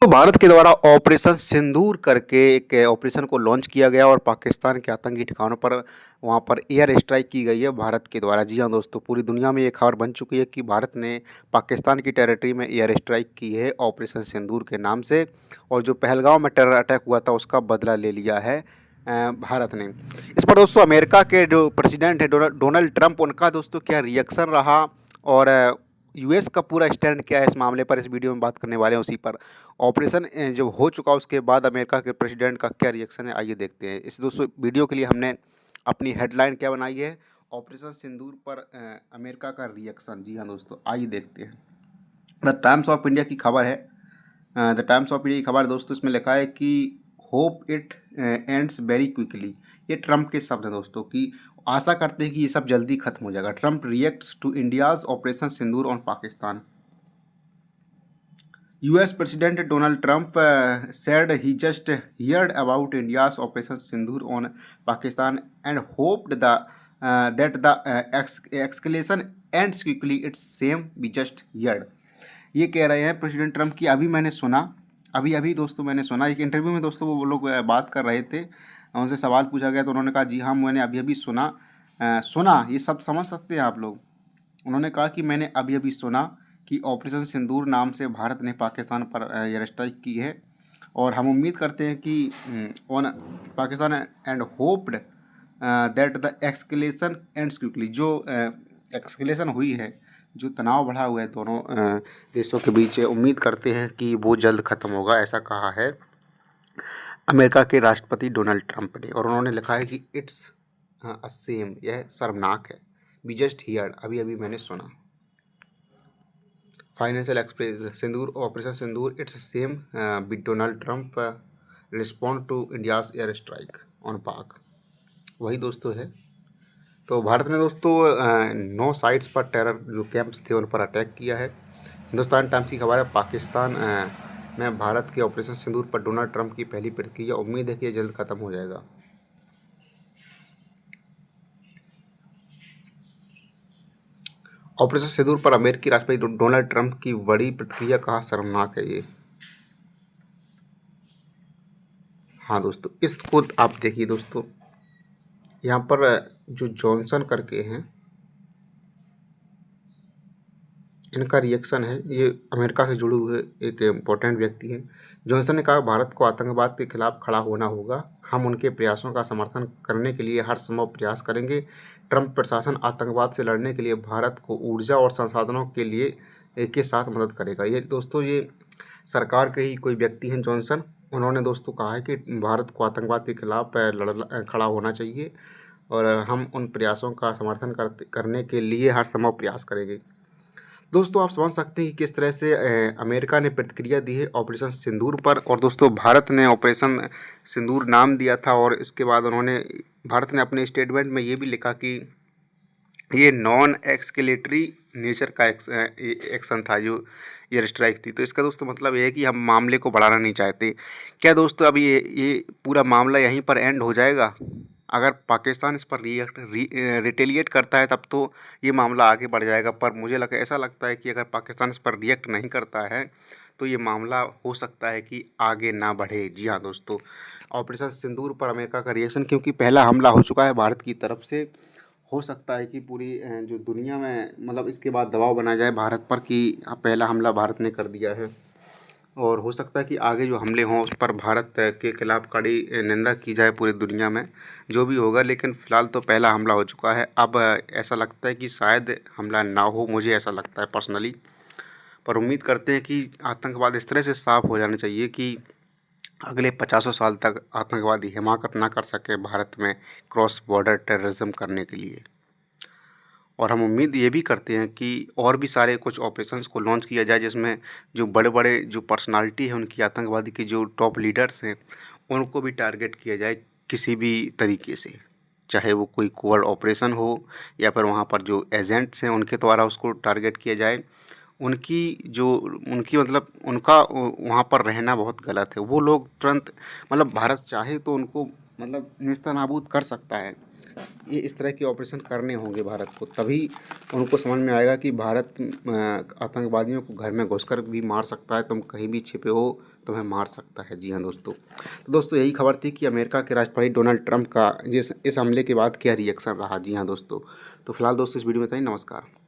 तो भारत के द्वारा ऑपरेशन सिंदूर करके एक ऑपरेशन को लॉन्च किया गया और पाकिस्तान के आतंकी ठिकानों पर वहां पर एयर स्ट्राइक की गई है भारत के द्वारा। जी हाँ दोस्तों, पूरी दुनिया में ये खबर बन चुकी है कि भारत ने पाकिस्तान की टेरिटरी में एयर स्ट्राइक की है ऑपरेशन सिंदूर के नाम से। और जो पहलगांव में टेरर अटैक हुआ था उसका बदला ले लिया है भारत ने। इस पर दोस्तों अमेरिका के जो प्रेसिडेंट है डोनाल्ड ट्रंप, उनका दोस्तों क्या रिएक्शन रहा और यूएस का पूरा स्टैंड क्या है इस मामले पर, इस वीडियो में बात करने वाले हैं उसी पर। ऑपरेशन जो हो चुका उसके बाद अमेरिका के प्रेसिडेंट का क्या रिएक्शन है, आइए देखते हैं। इस दोस्तों वीडियो के लिए हमने अपनी हेडलाइन क्या बनाई है, ऑपरेशन सिंदूर पर अमेरिका का रिएक्शन। जी हाँ दोस्तों, आइए देखते हैं। द टाइम्स ऑफ इंडिया की खबर है। द टाइम्स ऑफ इंडिया की खबर दोस्तों, इसमें लिखा है कि hope it ends very quickly. ये ट्रंप के शब्द हैं दोस्तों कि आशा करते हैं कि ये सब जल्दी खत्म हो जाएगा। Trump reacts to India's operation Sindoor on Pakistan. US President Donald Trump said he just heard about India's Operation Sindoor on Pakistan and hoped that the escalation ends quickly. It's same we just heard. ये कह रहे हैं president Trump की अभी मैंने सुना, अभी अभी दोस्तों मैंने सुना। एक इंटरव्यू में दोस्तों वो लोग बात कर रहे थे, उनसे सवाल पूछा गया तो उन्होंने कहा जी हाँ मैंने अभी अभी सुना। सुना ये सब समझ सकते हैं आप लोग। उन्होंने कहा कि मैंने अभी अभी सुना कि ऑपरेशन सिंदूर नाम से भारत ने पाकिस्तान पर एयर स्ट्राइक की है और हम उम्मीद करते हैं कि on Pakistan and hoped that the escalation ends quickly. जो एक्सकलेशन हुई है, जो तनाव बढ़ा हुआ है दोनों देशों के बीच, उम्मीद करते हैं कि वो जल्द ख़त्म होगा, ऐसा कहा है अमेरिका के राष्ट्रपति डोनाल्ड ट्रंप ने। और उन्होंने लिखा है कि इट्स अ सेम, यह शर्मनाक है, वी जस्ट हियर, अभी अभी मैंने सुना। Financial Express Sindoor operation Sindoor it's same with Donald Trump respond to India's air strike on Pak. वही दोस्तों है। तो भारत ने दोस्तों 9 साइट्स पर टेरर जो कैंप्स थे उन पर अटैक किया है। हिंदुस्तान टाइम्स की खबर है, पाकिस्तान में भारत के ऑपरेशन सिंदूर पर डोनाल्ड ट्रंप की पहली प्रतिक्रिया, उम्मीद है कि यह जल्द खत्म हो जाएगा। ऑपरेशन सिंदूर पर अमेरिकी राष्ट्रपति डोनाल्ड ट्रंप की बड़ी प्रतिक्रिया, कहा शर्मनाक है ये। हाँ दोस्तों, इसको आप देखिए दोस्तों, यहाँ पर जो जॉनसन करके हैं, इनका रिएक्शन है। ये अमेरिका से जुड़े हुए एक इम्पोर्टेंट व्यक्ति हैं। जॉनसन ने कहा भारत को आतंकवाद के खिलाफ खड़ा होना होगा, हम उनके प्रयासों का समर्थन करने के लिए हर संभव प्रयास करेंगे। ट्रंप प्रशासन आतंकवाद से लड़ने के लिए भारत को ऊर्जा और संसाधनों के लिए के साथ मदद करेगा। ये दोस्तों ये सरकार के ही कोई व्यक्ति हैं जॉनसन। उन्होंने दोस्तों कहा है कि भारत को आतंकवाद के खिलाफ खड़ा होना चाहिए और हम उन प्रयासों का समर्थन करने के लिए हर संभव प्रयास करेंगे। दोस्तों आप समझ सकते हैं कि किस तरह से अमेरिका ने प्रतिक्रिया दी है ऑपरेशन सिंदूर पर। और दोस्तों भारत ने ऑपरेशन सिंदूर नाम दिया था और इसके बाद भारत ने अपने स्टेटमेंट में ये भी लिखा कि ये नॉन एक्सकेलेटरी नेचर का एक्शन था जो एयर स्ट्राइक थी। तो इसका दोस्तों मतलब ये है कि हम मामले को बढ़ाना नहीं चाहते। क्या दोस्तों अभी ये पूरा मामला यहीं पर एंड हो जाएगा? अगर पाकिस्तान इस पर रिटेलिएट करता है तब तो ये मामला आगे बढ़ जाएगा, पर मुझे ऐसा लगता है कि अगर पाकिस्तान इस पर रिएक्ट नहीं करता है तो ये मामला हो सकता है कि आगे ना बढ़े। जी हाँ दोस्तों, ऑपरेशन सिंदूर पर अमेरिका का रिएक्शन, क्योंकि पहला हमला हो चुका है भारत की तरफ से, हो सकता है कि पूरी जो दुनिया में मतलब इसके बाद दबाव बनाया जाए भारत पर कि पहला हमला भारत ने कर दिया है। और हो सकता है कि आगे जो हमले हों उस पर भारत के खिलाफ कड़ी निंदा की जाए पूरी दुनिया में, जो भी होगा। लेकिन फ़िलहाल तो पहला हमला हो चुका है। अब ऐसा लगता है कि शायद हमला ना हो, मुझे ऐसा लगता है पर्सनली। पर उम्मीद करते हैं कि आतंकवाद इस तरह से साफ़ हो जाना चाहिए कि अगले 50 साल तक आतंकवादी हिमाकत ना कर सके भारत में क्रॉस बॉर्डर टेररिज्म करने के लिए। और हम उम्मीद ये भी करते हैं कि और भी सारे कुछ ऑपरेशंस को लॉन्च किया जाए जिसमें जो बड़े बड़े जो पर्सनालिटी है उनकी, आतंकवादी के जो टॉप लीडर्स हैं उनको भी टारगेट किया जाए किसी भी तरीके से, चाहे वो कोई कोवर्ट ऑपरेशन हो या फिर वहाँ पर जो एजेंट्स हैं उनके द्वारा उसको टारगेट किया जाए। उनकी मतलब उनका वहाँ पर रहना बहुत गलत है। वो लोग तुरंत मतलब भारत चाहे तो उनको मतलब नेस्तनाबूद कर सकता है, ये इस तरह के ऑपरेशन करने होंगे भारत को, तभी उनको समझ में आएगा कि भारत आतंकवादियों को घर में घुसकर भी मार सकता है। तुम कहीं भी छिपे हो तुम्हें मार सकता है। जी हाँ दोस्तों, तो दोस्तों यही खबर थी कि अमेरिका के राष्ट्रपति डोनाल्ड ट्रंप का इस हमले के बाद क्या रिएक्शन रहा। जी हाँ दोस्तों, तो फिलहाल दोस्तों इस वीडियो में इतना ही। नमस्कार।